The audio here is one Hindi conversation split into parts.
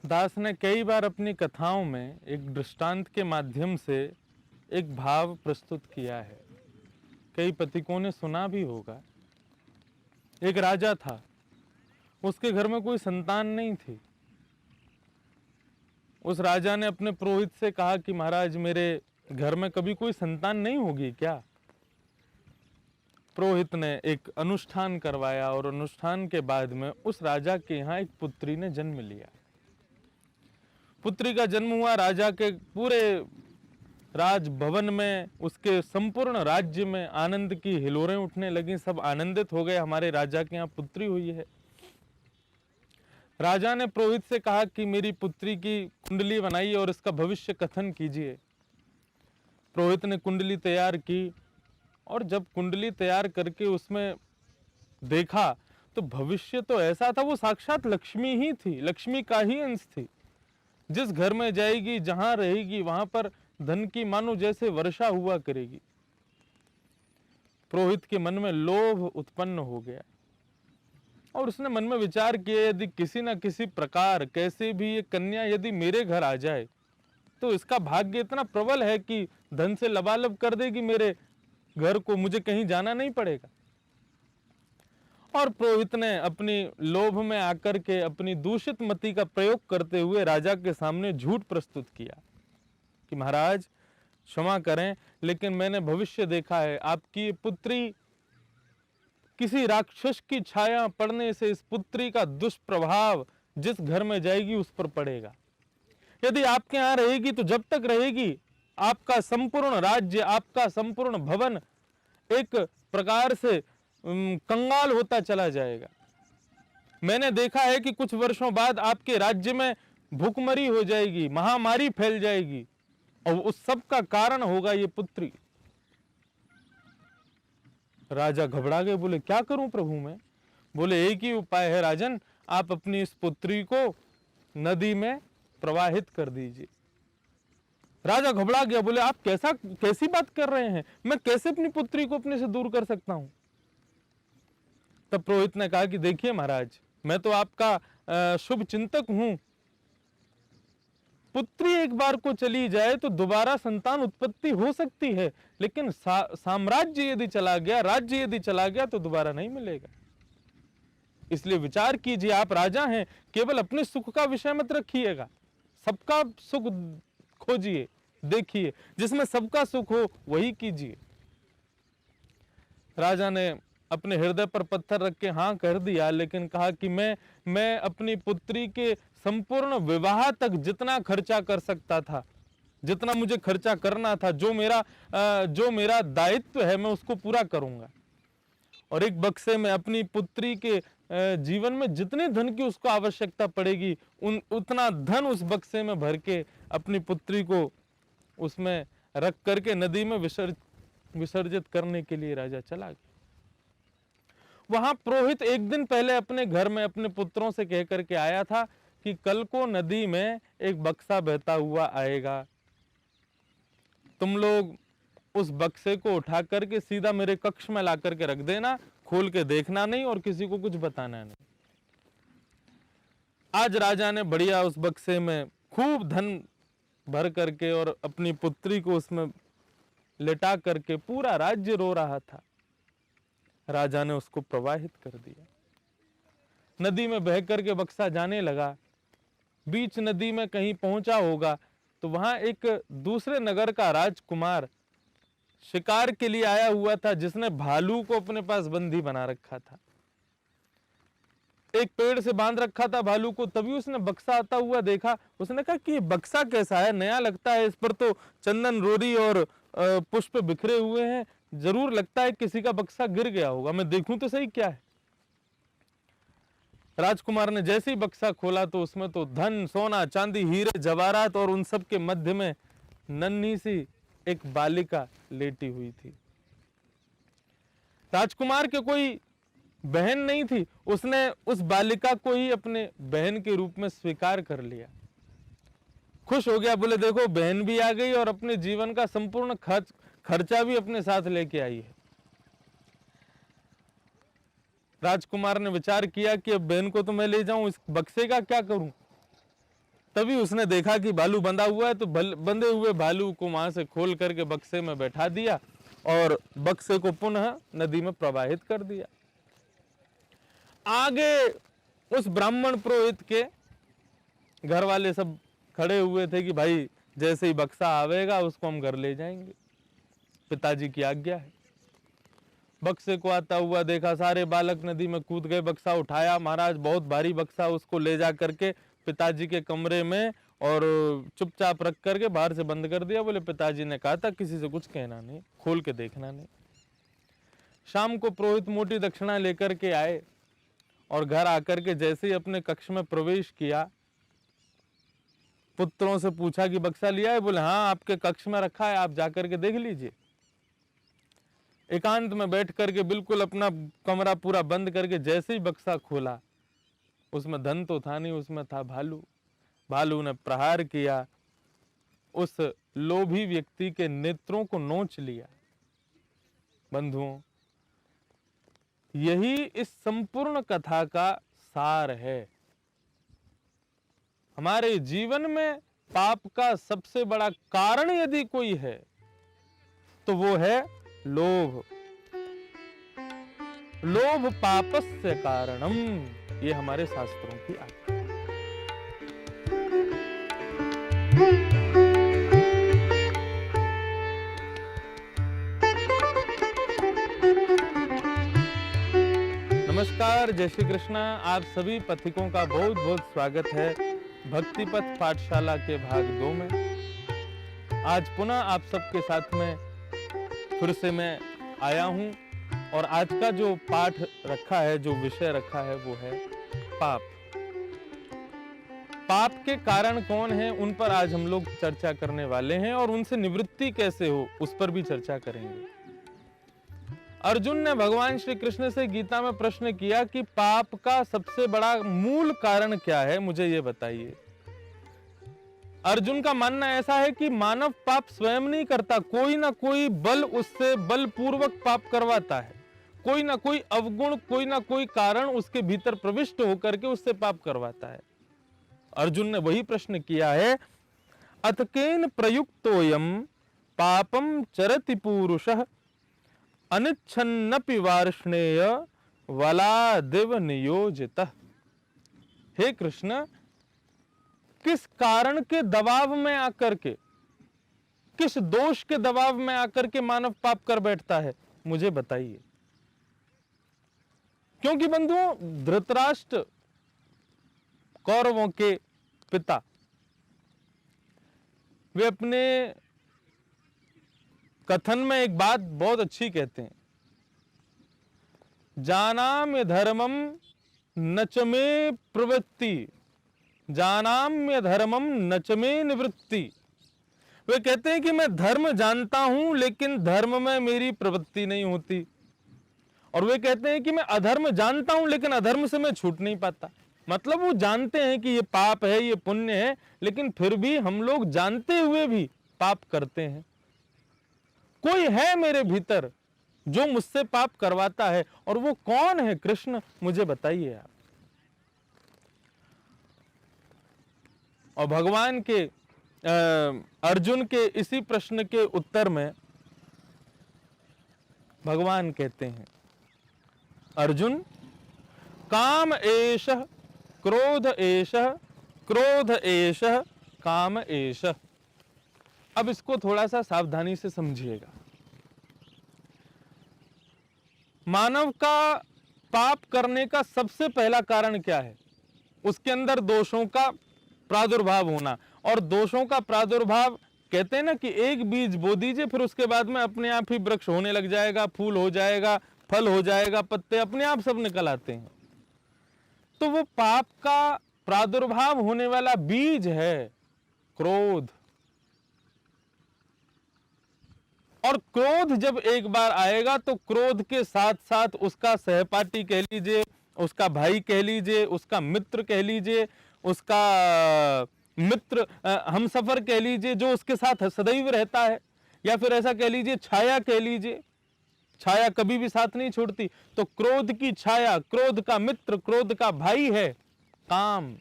दास ने कई बार अपनी कथाओं में एक दृष्टांत के माध्यम से एक भाव प्रस्तुत किया है। कई पथिकों ने सुना भी होगा। एक राजा था, उसके घर में कोई संतान नहीं थी। उस राजा ने अपने पुरोहित से कहा कि महाराज, मेरे घर में कभी कोई संतान नहीं होगी क्या? पुरोहित ने एक अनुष्ठान करवाया और अनुष्ठान के बाद में उस राजा के यहाँ एक पुत्री ने जन्म लिया। पुत्री का जन्म हुआ, राजा के पूरे राजभवन में, उसके संपूर्ण राज्य में आनंद की हिलोरें उठने लगी। सब आनंदित हो गए, हमारे राजा के यहाँ पुत्री हुई है। राजा ने पुरोहित से कहा कि मेरी पुत्री की कुंडली बनाइए और इसका भविष्य कथन कीजिए। पुरोहित ने कुंडली तैयार की और जब कुंडली तैयार करके उसमें देखा तो भविष्य तो ऐसा था, वो साक्षात लक्ष्मी ही थी, लक्ष्मी का ही अंश थी। जिस घर में जाएगी, जहां रहेगी, वहां पर धन की मानो जैसे वर्षा हुआ करेगी। पुरोहित के मन में लोभ उत्पन्न हो गया और उसने मन में विचार किया, यदि किसी न किसी प्रकार कैसे भी ये कन्या यदि मेरे घर आ जाए तो इसका भाग्य इतना प्रबल है कि धन से लबालब कर देगी मेरे घर को, मुझे कहीं जाना नहीं पड़ेगा। और पुरोहित ने अपनी लोभ में आकर के अपनी दूषित मति का प्रयोग करते हुए राजा के सामने झूठ प्रस्तुत किया कि महाराज क्षमा करें, लेकिन मैंने भविष्य देखा है, आपकी पुत्री किसी राक्षस की छाया पड़ने से इस पुत्री का दुष्प्रभाव जिस घर में जाएगी उस पर पड़ेगा। यदि आपके यहां रहेगी तो जब तक रहेगी आपका संपूर्ण राज्य, आपका संपूर्ण भवन एक प्रकार से कंगाल होता चला जाएगा। मैंने देखा है कि कुछ वर्षों बाद आपके राज्य में भूखमरी हो जाएगी, महामारी फैल जाएगी और उस सब का कारण होगा ये पुत्री। राजा घबरा गए, बोले क्या करूं प्रभु मैं? बोले एक ही उपाय है राजन, आप अपनी इस पुत्री को नदी में प्रवाहित कर दीजिए। राजा घबरा गया, बोले आप कैसी बात कर रहे हैं? मैं कैसे अपनी पुत्री को अपने से दूर कर सकता हूं? तब पुरोहित ने कहा कि देखिए महाराज, मैं तो आपका शुभ चिंतक हूं। पुत्री एक बार को चली जाए तो दोबारा संतान उत्पत्ति हो सकती है, लेकिन साम्राज्य यदि चला गया, राज्य यदि चला गया तो दोबारा नहीं मिलेगा। इसलिए विचार कीजिए, आप राजा हैं, केवल अपने सुख का विषय मत रखिएगा, सबका सुख खोजिए, देखिए, जिसमें सबका सुख हो वही कीजिए। राजा ने अपने हृदय पर पत्थर रख के हाँ कर दिया, लेकिन कहा कि मैं अपनी पुत्री के संपूर्ण विवाह तक जितना खर्चा कर सकता था, जितना मुझे खर्चा करना था, जो मेरा दायित्व है, मैं उसको पूरा करूंगा। और एक बक्से में अपनी पुत्री के जीवन में जितने धन की उसको आवश्यकता पड़ेगी उतना धन उस बक्से में भर के अपनी पुत्री को उसमें रख करके नदी में विसर्जित करने के लिए राजा चला गया। वहां पुरोहित एक दिन पहले अपने घर में अपने पुत्रों से कह करके आया था कि कल को नदी में एक बक्सा बहता हुआ आएगा, तुम लोग उस बक्से को उठा करके सीधा मेरे कक्ष में ला करके रख देना, खोल के देखना नहीं और किसी को कुछ बताना नहीं। आज राजा ने बढ़िया उस बक्से में खूब धन भर करके और अपनी पुत्री को उसमें लेटा करके, पूरा राज्य रो रहा था, राजा ने उसको प्रवाहित कर दिया। नदी में बह करके बक्सा जाने लगा। बीच नदी में कहीं पहुंचा होगा तो वहां एक दूसरे नगर का राजकुमार शिकार के लिए आया हुआ था, जिसने भालू को अपने पास बंदी बना रखा था, एक पेड़ से बांध रखा था भालू को। तभी उसने बक्सा आता हुआ देखा। उसने कहा कि ये बक्सा कैसा है, नया लगता है, इस पर तो चंदन रोरी और पुष्प बिखरे हुए हैं, जरूर लगता है किसी का बक्सा गिर गया होगा, मैं देखूं तो सही क्या है। राजकुमार ने जैसे ही बक्सा खोला तो उसमें तो धन, सोना, चांदी, हीरे, जवाहरात और उन सब के मध्य में नन्ही सी एक बालिका लेटी हुई थी। राजकुमार के कोई बहन नहीं थी, उसने उस बालिका को ही अपने बहन के रूप में स्वीकार कर लिया। खुश हो गया, बोले देखो बहन भी आ गई और अपने जीवन का संपूर्ण खर्चा भी अपने साथ लेके आई है। राजकुमार ने विचार किया कि अब बहन को तो मैं ले जाऊं, इस बक्से का क्या करूं। तभी उसने देखा कि भालू बंधा हुआ है, तो बंधे हुए भालू को वहां से खोल करके बक्से में बैठा दिया और बक्से को पुनः नदी में प्रवाहित कर दिया। आगे उस ब्राह्मण पुरोहित के घर वाले सब खड़े हुए थे कि भाई जैसे ही बक्सा आवेगा उसको हम घर ले जाएंगे, पिताजी की आज्ञा है। बक्से को आता हुआ देखा, सारे बालक नदी में कूद गए, बक्सा उठाया, महाराज बहुत भारी बक्सा, उसको ले जा करके पिताजी के कमरे में और चुपचाप रख करके बाहर से बंद कर दिया। बोले पिताजी ने कहा था किसी से कुछ कहना नहीं, खोल के देखना नहीं। शाम को पुरोहित मोटी दक्षिणा लेकर के आए और घर आकर के जैसे ही अपने कक्ष में प्रवेश किया, पुत्रों से पूछा कि बक्सा लिया है? बोले हाँ आपके कक्ष में रखा है, आप जाकर के देख लीजिए। एकांत में बैठ करके बिल्कुल अपना कमरा पूरा बंद करके जैसे ही बक्सा खोला, उसमें धन तो था नहीं, उसमें था भालू। भालू ने प्रहार किया, उस लोभी व्यक्ति के नेत्रों को नोच लिया। बंधुओं, यही इस संपूर्ण कथा का सार है। हमारे जीवन में पाप का सबसे बड़ा कारण यदि कोई है तो वो है लोभ। लोभ पापस्य कारणम, ये हमारे शास्त्रों की आज्ञा। नमस्कार, जय श्री कृष्णा। आप सभी पथिकों का बहुत बहुत स्वागत है भक्ति पथ पाठशाला के भाग 2 में। आज पुनः आप सबके साथ में फिर से मैं आया हूं और आज का जो पाठ रखा है, जो विषय रखा है, वो है पाप। पाप के कारण कौन है, उन पर आज हम लोग चर्चा करने वाले हैं और उनसे निवृत्ति कैसे हो, उस पर भी चर्चा करेंगे। अर्जुन ने भगवान श्री कृष्ण से गीता में प्रश्न किया कि पाप का सबसे बड़ा मूल कारण क्या है, मुझे ये बताइए। अर्जुन का मानना ऐसा है कि मानव पाप स्वयं नहीं करता, कोई ना कोई बल उससे बलपूर्वक पाप करवाता है। कोई ना कोई अवगुण, कोई ना कोई कारण उसके भीतर प्रविष्ट होकर के उससे पाप करवाता है। अर्जुन ने वही प्रश्न किया है, अतकेन प्रयुक्तोयम पापम चरति पूरुषः अनिच्छन्नपि वार्ष्णेय वलादिव नियोजितः। हे कृष्ण, किस कारण के दबाव में आकर के, किस दोष के दबाव में आकर के मानव पाप कर बैठता है, मुझे बताइए। क्योंकि बंधुओं, धृतराष्ट्र कौरवों के पिता, वे अपने कथन में एक बात बहुत अच्छी कहते हैं, जानाम्य धर्मम नच मे प्रवृत्ति, जानाम्य धर्मम नच मे निवृत्ति। वे कहते हैं कि मैं धर्म जानता हूं लेकिन धर्म में मेरी प्रवृत्ति नहीं होती। और वे कहते हैं कि मैं अधर्म जानता हूं लेकिन अधर्म से मैं छूट नहीं पाता। मतलब वो जानते हैं कि ये पाप है, ये पुण्य है, लेकिन फिर भी हम लोग जानते हुए भी पाप करते हैं। कोई है मेरे भीतर जो मुझसे पाप करवाता है, और वो कौन है कृष्ण, मुझे बताइए आप। और भगवान के अर्जुन के इसी प्रश्न के उत्तर में भगवान कहते हैं, अर्जुन काम एषः क्रोध एषः क्रोध एषः काम एषः। अब इसको थोड़ा सा सावधानी से समझिएगा। मानव का पाप करने का सबसे पहला कारण क्या है? उसके अंदर दोषों का प्रादुर्भाव होना। और दोषों का प्रादुर्भाव, कहते हैं ना कि एक बीज बो दीजिए, फिर उसके बाद में अपने आप ही वृक्ष होने लग जाएगा, फूल हो जाएगा, फल हो जाएगा, पत्ते अपने आप सब निकल आते हैं। तो वो पाप का प्रादुर्भाव होने वाला बीज है क्रोध। और क्रोध जब एक बार आएगा तो क्रोध के साथ साथ उसका सहपाठी कह लीजिए, उसका भाई कह लीजिए, उसका मित्र कह लीजिए, उसका मित्र हमसफर कह लीजिए, जो उसके साथ सदैव रहता है, या फिर ऐसा कह लीजिए छाया कह लीजिए, छाया कभी भी साथ नहीं छोड़ती। तो क्रोध की छाया, क्रोध का मित्र, क्रोध का भाई है काम।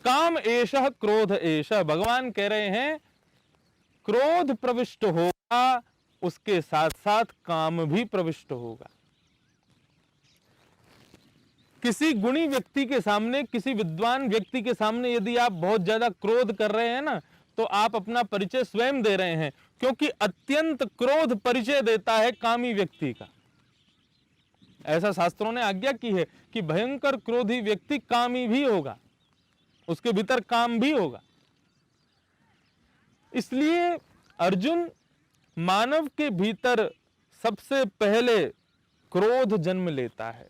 काम एषः क्रोध एषः। भगवान कह रहे हैं क्रोध प्रविष्ट होगा, उसके साथ साथ काम भी प्रविष्ट होगा। किसी गुणी व्यक्ति के सामने, किसी विद्वान व्यक्ति के सामने यदि आप बहुत ज्यादा क्रोध कर रहे हैं ना, तो आप अपना परिचय स्वयं दे रहे हैं, क्योंकि अत्यंत क्रोध परिचय देता है कामी व्यक्ति का। ऐसा शास्त्रों ने आज्ञा की है कि भयंकर क्रोधी व्यक्ति कामी भी होगा, उसके भीतर काम भी होगा। इसलिए अर्जुन, मानव के भीतर सबसे पहले क्रोध जन्म लेता है,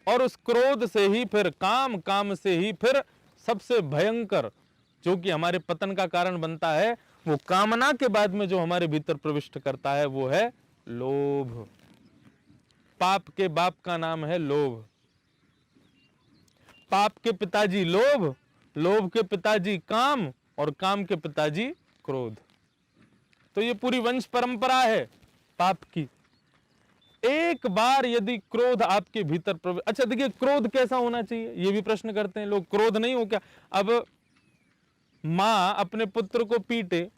और उस क्रोध से ही फिर काम, काम से ही फिर सबसे भयंकर जो कि हमारे पतन का कारण बनता है, वो कामना के बाद में जो हमारे भीतर प्रविष्ट करता है वो है लोभ। पाप के बाप का नाम है लोभ। पाप के पिताजी लोभ, लोभ के पिताजी काम, और काम के पिताजी क्रोध। तो ये पूरी वंश परंपरा है पाप की। एक बार यदि क्रोध आपके भीतर अच्छा देखिए, क्रोध कैसा होना चाहिए ये भी प्रश्न करते हैं लोग। क्रोध नहीं हो क्या? अब मां अपने पुत्र को पीटे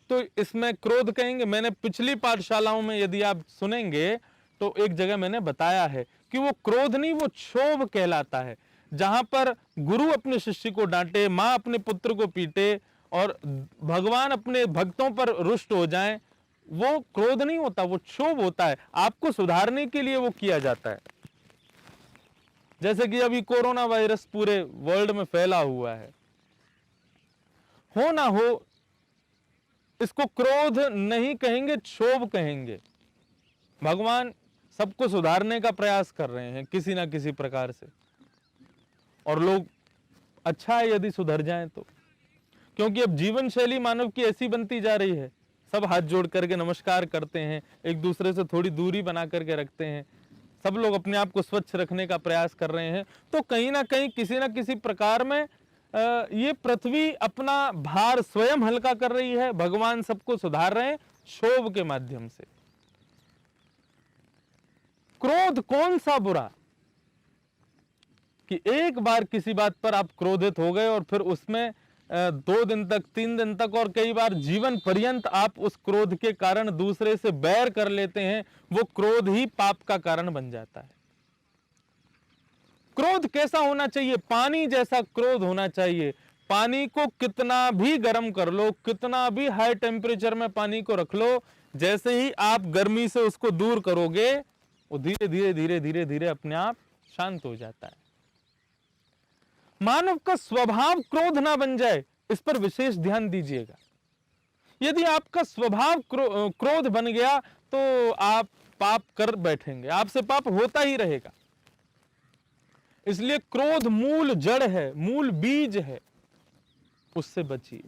तो इसमें क्रोध कहेंगे? मैंने पिछली पाठशालाओं में यदि आप सुनेंगे तो एक जगह मैंने बताया है कि वो क्रोध नहीं, वो क्षोभ कहलाता है। जहां पर गुरु अपने शिष्य को डांटे, मां अपने पुत्र को पीटे और भगवान अपने भक्तों पर रुष्ट हो जाएं, वो क्रोध नहीं होता, वो क्षोभ होता है। आपको सुधारने के लिए वो किया जाता है। जैसे कि अभी कोरोना वायरस पूरे वर्ल्ड में फैला हुआ है, हो ना हो इसको क्रोध नहीं कहेंगे, क्षोभ कहेंगे। भगवान सबको सुधारने का प्रयास कर रहे हैं किसी ना किसी प्रकार से, और लोग अच्छा है यदि सुधर जाएं तो, क्योंकि अब जीवन शैली मानव की ऐसी बनती जा रही है। सब हाथ जोड़ करके नमस्कार करते हैं, एक दूसरे से थोड़ी दूरी बना करके रखते हैं, सब लोग अपने आप को स्वच्छ रखने का प्रयास कर रहे हैं। तो कहीं ना कहीं किसी ना किसी प्रकार में ये पृथ्वी अपना भार स्वयं हल्का कर रही है। भगवान सबको सुधार रहे हैं क्षोभ के माध्यम से। क्रोध कौन सा बुरा कि एक बार किसी बात पर आप क्रोधित हो गए और फिर उसमें 2 दिन तक, 3 दिन तक और कई बार जीवन पर्यंत आप उस क्रोध के कारण दूसरे से बैर कर लेते हैं। वो क्रोध ही पाप का कारण बन जाता है। क्रोध कैसा होना चाहिए? पानी जैसा क्रोध होना चाहिए। पानी को कितना भी गर्म कर लो, कितना भी हाई टेम्परेचर में पानी को रख लो, जैसे ही आप गर्मी से उसको दूर करोगे वो धीरे धीरे धीरे धीरे धीरे अपने आप शांत हो जाता है। मानव का स्वभाव क्रोध ना बन जाए, इस पर विशेष ध्यान दीजिएगा। यदि आपका स्वभाव क्रोध बन गया तो आप पाप कर बैठेंगे, आपसे पाप होता ही रहेगा। इसलिए क्रोध मूल जड़ है, मूल बीज है, उससे बचिए,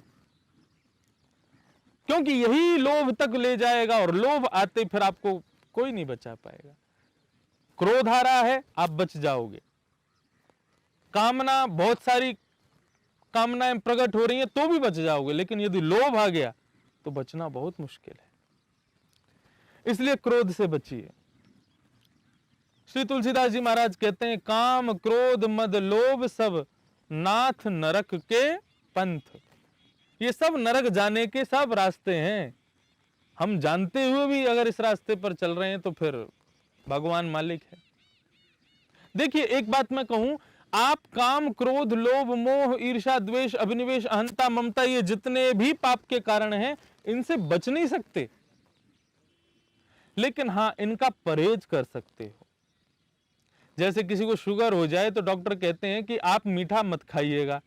क्योंकि यही लोभ तक ले जाएगा, और लोभ आते फिर आपको कोई नहीं बचा पाएगा। क्रोध आ रहा है, आप बच जाओगे। कामना, बहुत सारी कामनाएं प्रकट हो रही हैं तो भी बच जाओगे, लेकिन यदि लोभ आ गया तो बचना बहुत मुश्किल है। इसलिए क्रोध से बचिए। श्री तुलसीदास जी महाराज कहते हैं, काम क्रोध मद लोभ सब नाथ नरक के पंथ। ये सब नरक जाने के सब रास्ते हैं। हम जानते हुए भी अगर इस रास्ते पर चल रहे हैं तो फिर भगवान मालिक है। देखिए एक बात मैं कहूं, आप काम क्रोध लोभ मोह ईर्ष्या द्वेष अभिनिवेश अहंता ममता, ये जितने भी पाप के कारण हैं, इनसे बच नहीं सकते, लेकिन हां इनका परहेज कर सकते हो। जैसे किसी को शुगर हो जाए तो डॉक्टर कहते हैं कि आप मीठा मत खाइएगा,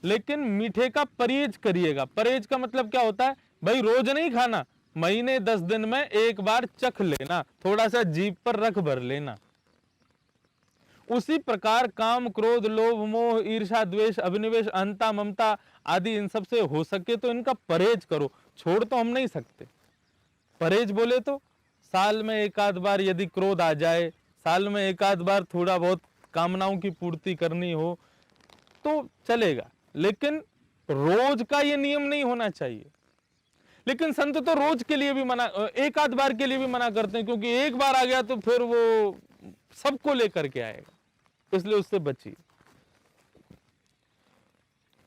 लेकिन मीठे का परहेज करिएगा। परहेज का मतलब क्या होता है? भाई रोज नहीं खाना, महीने 10 दिन में एक बार चख लेना, थोड़ा सा जीभ पर रख भर लेना। उसी प्रकार काम क्रोध लोभ मोह ईर्ष्या द्वेष अभिनिवेश अहंता ममता आदि इन सब से हो सके तो इनका परहेज करो। छोड़ तो हम नहीं सकते। परहेज बोले तो साल में एक आध बार यदि क्रोध आ जाए, साल में एक आध बार थोड़ा बहुत कामनाओं की पूर्ति करनी हो तो चलेगा, लेकिन रोज का ये नियम नहीं होना चाहिए। लेकिन संत तो रोज के लिए भी मना, एक आध बार के लिए भी मना करते हैं, क्योंकि एक बार आ गया तो फिर वो सबको लेकर के आएगा, इसलिए उससे बचिए।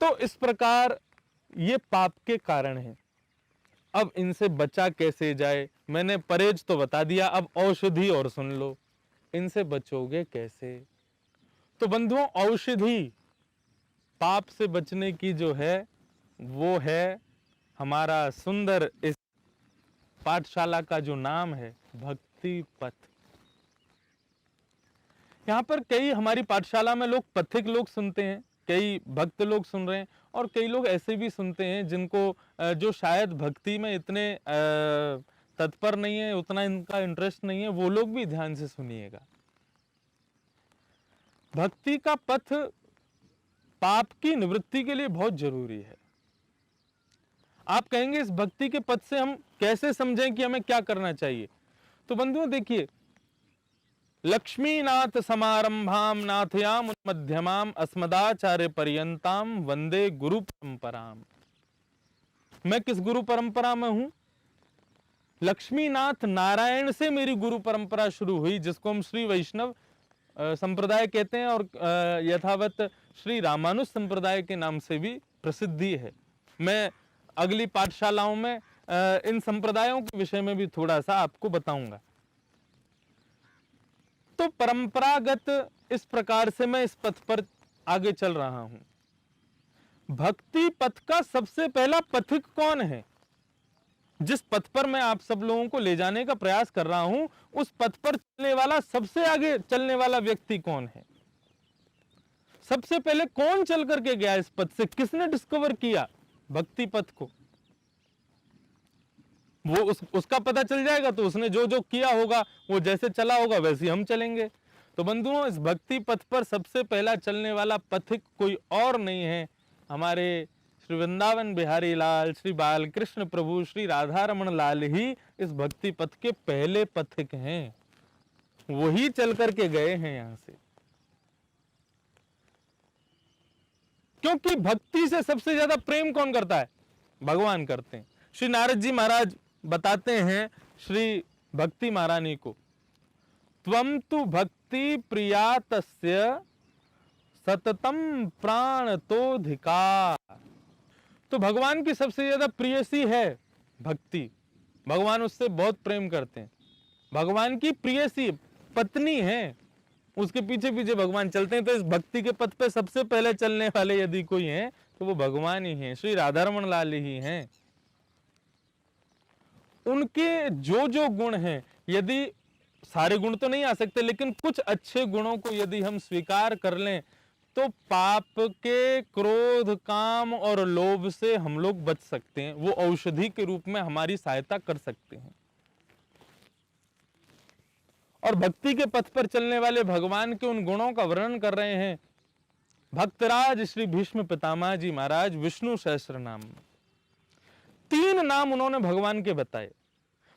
तो इस प्रकार ये पाप के कारण है। अब इनसे बचा कैसे जाए? मैंने परहेज तो बता दिया, अब औषधि और सुन लो। इनसे बचोगे कैसे? तो बंधुओं, औषधि पाप से बचने की जो है वो है हमारा सुंदर इस पाठशाला का जो नाम है, भक्ति पथ। यहाँ पर कई हमारी पाठशाला में लोग पथिक लोग सुनते हैं, कई भक्त लोग सुन रहे हैं, और कई लोग ऐसे भी सुनते हैं जिनको जो शायद भक्ति में इतने तत्पर नहीं है, उतना इनका इंटरेस्ट नहीं है, वो लोग भी ध्यान से सुनिएगा। भक्ति का पथ पाप की निवृत्ति के लिए बहुत जरूरी है। आप कहेंगे इस भक्ति के पथ से हम कैसे समझें कि हमें क्या करना चाहिए? तो बंधुओं देखिए, लक्ष्मीनाथ समारंभाम नाथयाम मध्यमाम अस्मदाचार्य पर्यंताम वंदे गुरु परंपराम। मैं किस गुरु परंपरा में हूं? लक्ष्मीनाथ नारायण से मेरी गुरु परंपरा शुरू हुई, जिसको हम श्री वैष्णव संप्रदाय कहते हैं, और यथावत श्री रामानुज संप्रदाय के नाम से भी प्रसिद्धि है। मैं अगली पाठशालाओं में इन संप्रदायों के विषय में भी थोड़ा सा आपको बताऊंगा। तो परंपरागत इस प्रकार से मैं इस पथ पर आगे चल रहा हूं। भक्ति पथ का सबसे पहला पथिक कौन है? जिस पथ पर मैं आप सब लोगों को ले जाने का प्रयास कर रहा हूं, उस पथ पर चलने वाला, सबसे आगे चलने वाला व्यक्ति कौन है? सबसे पहले कौन चल करके गया इस पथ से? किसने डिस्कवर किया भक्ति पथ को? वो उसका पता चल जाएगा तो उसने जो जो किया होगा, वो जैसे चला होगा वैसे ही हम चलेंगे। तो बंधुओं, इस भक्ति पथ पर सबसे पहला चलने वाला पथिक कोई और नहीं है, हमारे श्री वृंदावन बिहारी लाल, श्री बालकृष्ण प्रभु, श्री राधा रमन लाल ही इस भक्ति पथ के पहले पथिक हैं। वही चल करके गए हैं यहां से। क्योंकि भक्ति से सबसे ज्यादा प्रेम कौन करता है? भगवान करते हैं। श्री नारद जी महाराज बताते हैं श्री भक्ति महारानी को, त्वम तु भक्ति प्रिया तस्य सततम प्राण तोधिका। तो भगवान की सबसे ज्यादा प्रियसी है भक्ति। भगवान उससे बहुत प्रेम करते हैं। भगवान की प्रियसी पत्नी है, उसके पीछे पीछे भगवान चलते हैं। तो इस भक्ति के पथ पे सबसे पहले चलने वाले यदि कोई हैं तो वो भगवान ही हैं, श्री राधा रमन लाल ही हैं। उनके जो जो गुण हैं, यदि सारे गुण तो नहीं आ सकते, लेकिन कुछ अच्छे गुणों को यदि हम स्वीकार कर लें तो पाप के, क्रोध, काम और लोभ से हम लोग बच सकते हैं। वो औषधि के रूप में हमारी सहायता कर सकते हैं। और भक्ति के पथ पर चलने वाले भगवान के उन गुणों का वर्णन कर रहे हैं भक्तराज श्री भीष्म पितामह जी महाराज विष्णु सहस्त्र नाम में। 3 नाम उन्होंने भगवान के बताए।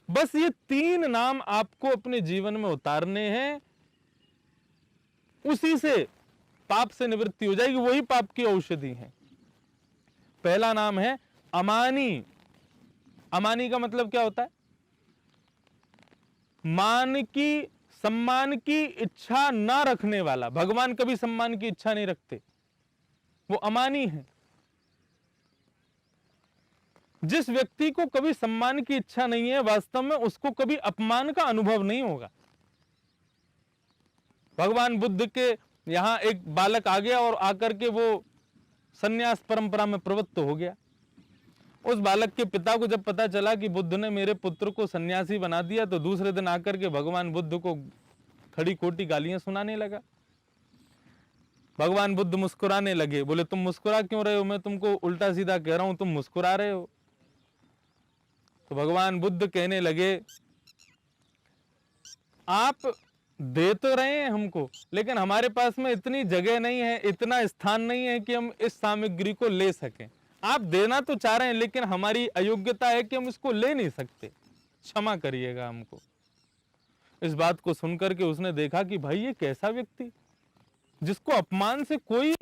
बस ये 3 नाम आपको अपने जीवन में उतारने हैं, उसी से पाप से निवृत्ति हो जाएगी। वही पाप की औषधि है। पहला नाम है अमानी। अमानी का मतलब क्या होता है? मान की, सम्मान की इच्छा ना रखने वाला। भगवान कभी सम्मान की इच्छा नहीं रखते, वो अमानी है। जिस व्यक्ति को कभी सम्मान की इच्छा नहीं है, वास्तव में उसको कभी अपमान का अनुभव नहीं होगा। भगवान बुद्ध के यहां एक बालक आ गया और आकर के वो सन्यास परंपरा में प्रवृत्त हो गया। उस बालक के पिता को जब पता चला कि बुद्ध ने मेरे पुत्र को सन्यासी बना दिया, तो दूसरे दिन आकर के भगवान बुद्ध को खड़ी खोटी गालियां सुनाने लगा। भगवान बुद्ध मुस्कुराने लगे, बोले तुम मुस्कुरा क्यों रहे हो? मैं तुमको उल्टा सीधा कह रहा हूं, तुम मुस्कुरा रहे हो। तो भगवान बुद्ध कहने लगे, आप दे तो रहे हैं हमको, लेकिन हमारे पास में इतनी जगह नहीं है, इतना स्थान नहीं है कि हम इस सामग्री को ले सकें। आप देना तो चाह रहे हैं, लेकिन हमारी अयोग्यता है कि हम इसको ले नहीं सकते, क्षमा करिएगा हमको। इस बात को सुनकर के उसने देखा कि भाई ये कैसा व्यक्ति, जिसको अपमान से कोई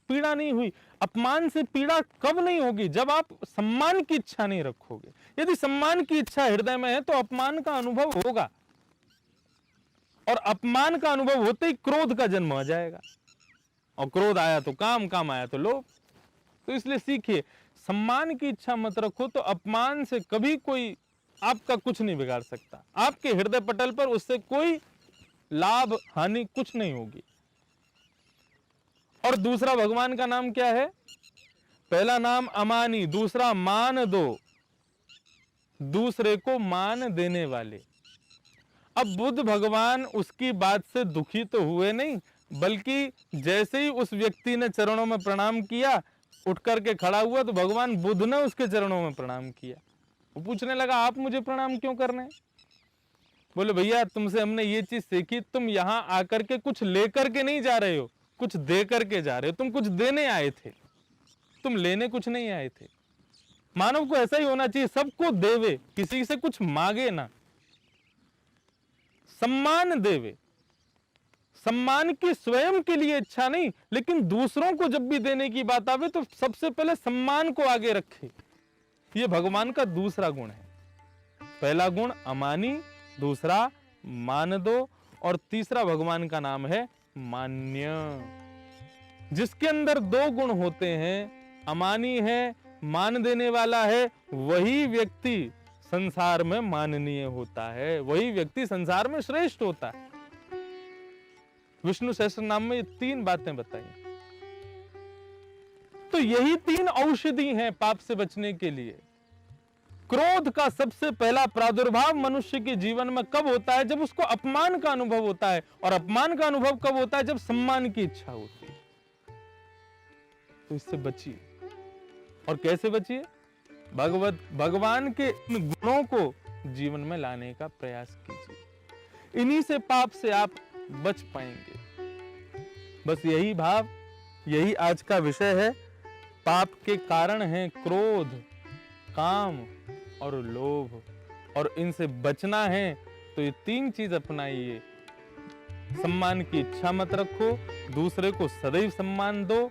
पीड़ा नहीं हुई। अपमान से पीड़ा कब नहीं होगी? जब आप सम्मान की इच्छा नहीं रखोगे। यदि सम्मान की इच्छा हृदय में है तो अपमान का अनुभव होगा, और अपमान का अनुभव होते ही क्रोध का जन्म आ जाएगा, और क्रोध आया तो काम, काम आया तो लोभ। तो इसलिए सीखिए, सम्मान की इच्छा मत रखो, तो अपमान से कभी कोई आपका कुछ नहीं बिगाड़ सकता। आपके हृदय पटल पर उससे कोई लाभ हानि कुछ नहीं होगी। और दूसरा भगवान का नाम क्या है? पहला नाम अमानी, दूसरा मान दो, दूसरे को मान देने वाले। अब बुद्ध भगवान उसकी बात से दुखी तो हुए नहीं, बल्कि जैसे ही उस व्यक्ति ने चरणों में प्रणाम किया, उठ करके खड़ा हुआ, तो भगवान बुद्ध ने उसके चरणों में प्रणाम किया। वो पूछने लगा, आप मुझे प्रणाम क्यों कर रहे हैं? बोले, भैया तुमसे हमने ये चीज सीखी, तुम यहां आकर के कुछ लेकर के नहीं जा रहे हो, कुछ दे करके जा रहे हो। तुम कुछ देने आए थे, तुम लेने कुछ नहीं आए थे। मानव को ऐसा ही होना चाहिए, सबको देवे, किसी से कुछ मांगे ना, सम्मान देवे। सम्मान की स्वयं के लिए इच्छा नहीं, लेकिन दूसरों को जब भी देने की बात आवे तो सबसे पहले सम्मान को आगे रखे। ये भगवान का दूसरा गुण है। पहला गुण अमानी, दूसरा मान दो, और तीसरा भगवान का नाम है मान्य। जिसके अंदर दो गुण होते हैं, अमानी है, मान देने वाला है, वही व्यक्ति संसार में माननीय होता है, वही व्यक्ति संसार में श्रेष्ठ होता है। विष्णु सहस्त्र नाम में ये 3 बातें बताई। तो यही 3 औषधि हैं पाप से बचने के लिए। क्रोध का सबसे पहला प्रादुर्भाव मनुष्य के जीवन में कब होता है? जब उसको अपमान का अनुभव होता है। और अपमान का अनुभव कब होता है? जब सम्मान की इच्छा होती है। तो इससे बचिए। और कैसे बचिए? भगवान के गुणों को जीवन में लाने का प्रयास कीजिए। इन्हीं से पाप से आप बच पाएंगे। बस यही भाव, यही आज का विषय है। पाप के कारण हैं क्रोध, काम और लोभ, और इनसे बचना है तो ये 3 चीज अपनाइए। सम्मान की इच्छा मत रखो, दूसरे को सदैव सम्मान दो,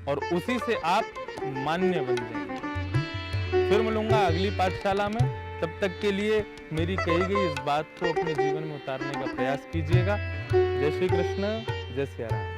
और उसी से आप मान्य बन जाएंगे। फिर मिलूंगा अगली पाठशाला में। तब तक के लिए मेरी कही गई इस बात को अपने जीवन में उतारने का प्रयास कीजिएगा। जय श्री कृष्ण, जय सिया राम।